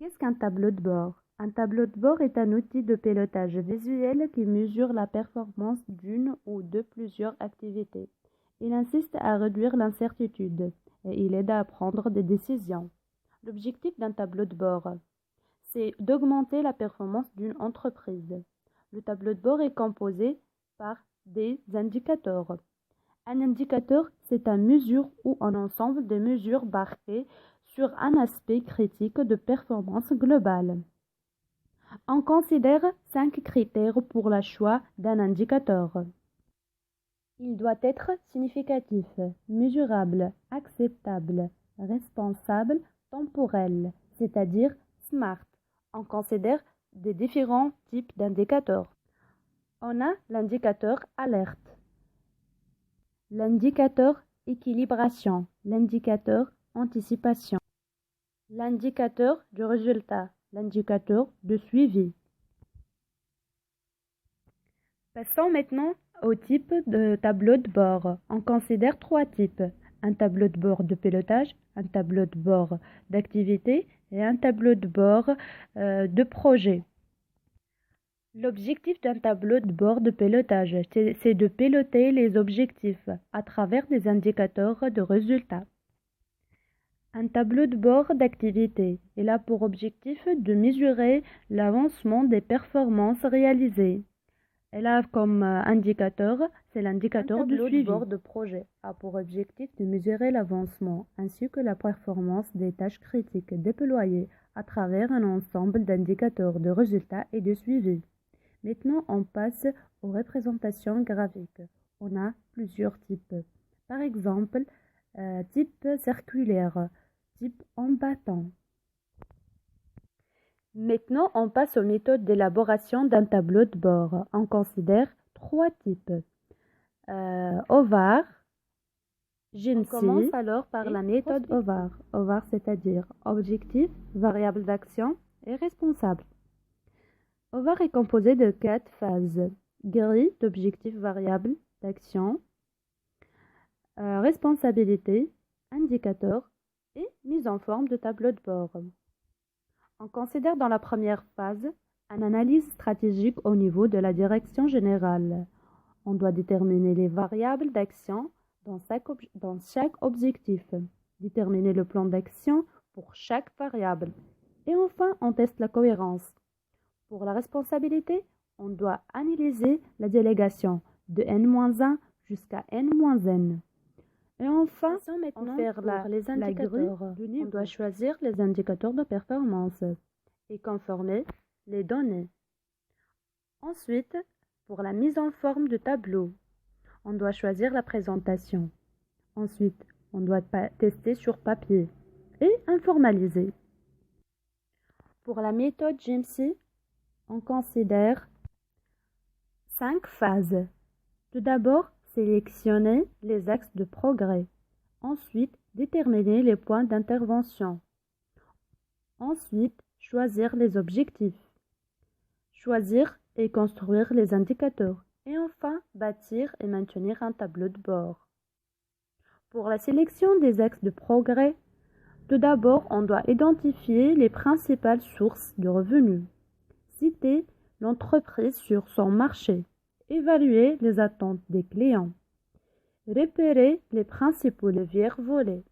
Qu'est-ce qu'un tableau de bord? Un tableau de bord est un outil de pilotage visuel qui mesure la performance d'une ou de plusieurs activités. Il insiste à réduire l'incertitude et il aide à prendre des décisions. L'objectif d'un tableau de bord, c'est d'augmenter la performance d'une entreprise. Le tableau de bord est composé par des indicateurs. Un indicateur, c'est une mesure ou un ensemble de mesures marquées sur un aspect critique de performance globale. On considère 5 critères pour le choix d'un indicateur. Il doit être significatif, mesurable, acceptable, responsable, temporel, c'est-à-dire SMART. On considère des différents types d'indicateurs. On a l'indicateur alerte, l'indicateur équilibration, l'indicateur anticipation, l'indicateur du résultat, l'indicateur de suivi. Passons maintenant au type de tableau de bord. On considère 3 types. Un tableau de bord de pilotage, un tableau de bord d'activité et un tableau de bord de projet. L'objectif d'un tableau de bord de pilotage, c'est de piloter les objectifs à travers des indicateurs de résultats. Un tableau de bord d'activité est là pour objectif de mesurer l'avancement des performances réalisées. Elle a comme indicateur, c'est l'indicateur de suivi. Un tableau de bord de projet a pour objectif de mesurer l'avancement ainsi que la performance des tâches critiques déployées à travers un ensemble d'indicateurs de résultats et de suivi. Maintenant, on passe aux représentations graphiques. On a plusieurs types. Par exemple, type circulaire, type en bâton. Maintenant, on passe aux méthodes d'élaboration d'un tableau de bord. On considère 3 types. OVAR, GIMSI. On commence alors par la méthode OVAR. OVAR, c'est-à-dire objectif, variable d'action et responsable. OVAR est composé de 4 phases. Grille d'objectifs variables d'action, responsabilité, indicateur et mise en forme de tableau de bord. On considère dans la première phase une analyse stratégique au niveau de la direction générale. On doit déterminer les variables d'action dans chaque objectif, déterminer le plan d'action pour chaque variable. Et enfin, on teste la cohérence. Pour la responsabilité, on doit analyser la délégation de N-1 jusqu'à N-N. Et enfin, on fait les indicateurs. On doit choisir les indicateurs de performance et conformer les données. Ensuite, pour la mise en forme de tableau, on doit choisir la présentation. Ensuite, on doit tester sur papier et informaliser. Pour la méthode GIMSI, on considère 5 phases. Tout d'abord, sélectionner les axes de progrès. Ensuite, déterminer les points d'intervention. Ensuite, choisir les objectifs. Choisir et construire les indicateurs. Et enfin, bâtir et maintenir un tableau de bord. Pour la sélection des axes de progrès, tout d'abord, on doit identifier les principales sources de revenus. Citer l'entreprise sur son marché. Évaluer les attentes des clients. Repérer les principaux leviers volés.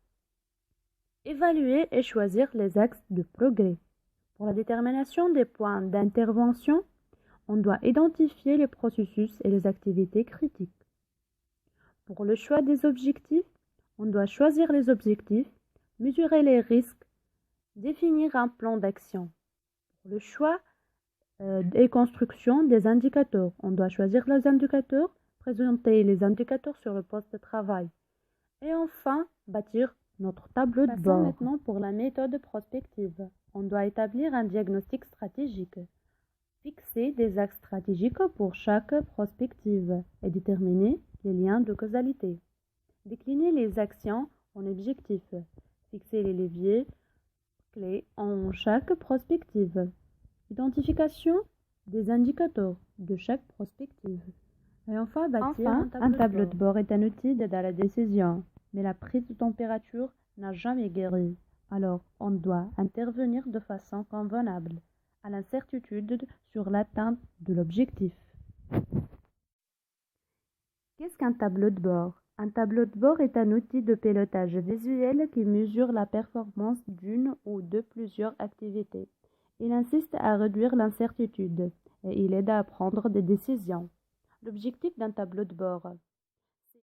Évaluer et choisir les axes de progrès. Pour la détermination des points d'intervention, on doit identifier les processus et les activités critiques. Pour le choix des objectifs, on doit choisir les objectifs, mesurer les risques, définir un plan d'action. Pour le choix et construction des indicateurs. On doit choisir les indicateurs, présenter les indicateurs sur le poste de travail. Et enfin, bâtir notre tableau de bord. Maintenant pour la méthode prospective. On doit établir un diagnostic stratégique, fixer des axes stratégiques pour chaque prospective et déterminer les liens de causalité. Décliner les actions en objectifs, fixer les leviers clés en chaque prospective. Identification des indicateurs de chaque prospective. Et enfin, bâtir un tableau de bord est un outil d'aide à la décision, mais la prise de température n'a jamais guéri. Alors, on doit intervenir de façon convenable à l'incertitude sur l'atteinte de l'objectif. Qu'est-ce qu'un tableau de bord? Un tableau de bord est un outil de pilotage visuel qui mesure la performance d'une ou de plusieurs activités. Il insiste à réduire l'incertitude et il aide à prendre des décisions. L'objectif d'un tableau de bord.